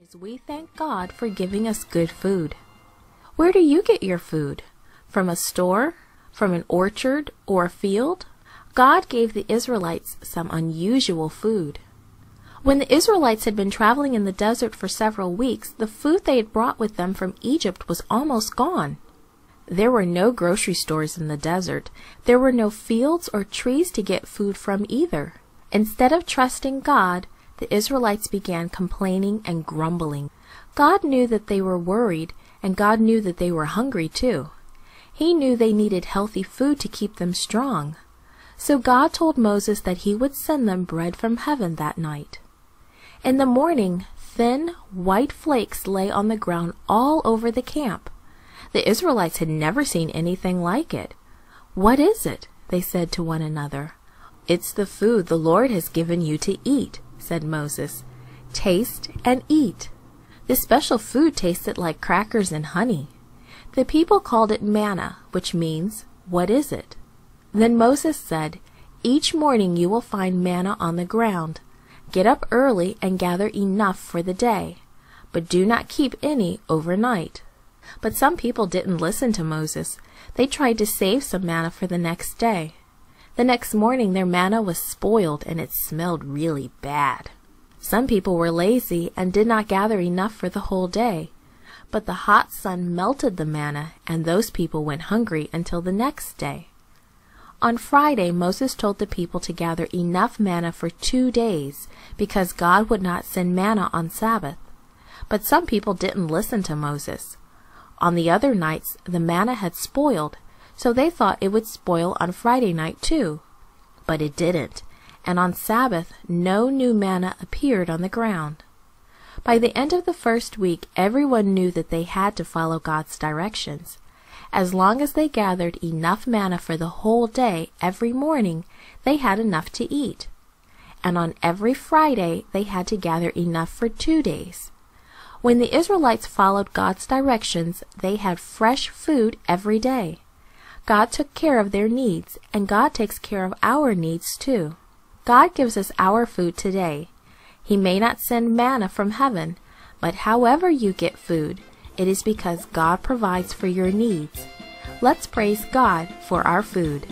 is we thank God for giving us good food. Where do you get your food? From a store? From an orchard or a field? God gave the Israelites some unusual food. When the Israelites had been traveling in the desert for several weeks, the food they had brought with them from Egypt was almost gone. There were no grocery stores in the desert. There were no fields or trees to get food from either. Instead of trusting God, the Israelites began complaining and grumbling. God knew that they were worried, and God knew that they were hungry too. He knew they needed healthy food to keep them strong. So God told Moses that he would send them bread from heaven that night. In the morning, thin, white flakes lay on the ground all over the camp. The Israelites had never seen anything like it. "What is it?" they said to one another. "It's the food the Lord has given you to eat," said Moses. "Taste and eat." This special food tasted like crackers and honey. The people called it manna, which means, "What is it?" Then Moses said, "Each morning you will find manna on the ground. Get up early and gather enough for the day, but do not keep any overnight." But some people didn't listen to Moses. They tried to save some manna for the next day. The next morning their manna was spoiled and it smelled really bad. Some people were lazy and did not gather enough for the whole day. But the hot sun melted the manna, and those people went hungry until the next day. On Friday, Moses told the people to gather enough manna for 2 days, because God would not send manna on Sabbath. But some people didn't listen to Moses. On the other nights, the manna had spoiled, so they thought it would spoil on Friday night too. But it didn't, and on Sabbath no new manna appeared on the ground. By the end of the first week, everyone knew that they had to follow God's directions. As long as they gathered enough manna for the whole day every morning, they had enough to eat. And on every Friday, they had to gather enough for 2 days. When the Israelites followed God's directions, they had fresh food every day. God took care of their needs, and God takes care of our needs too. God gives us our food today. He may not send manna from heaven, but however you get food, it is because God provides for your needs. Let's praise God for our food.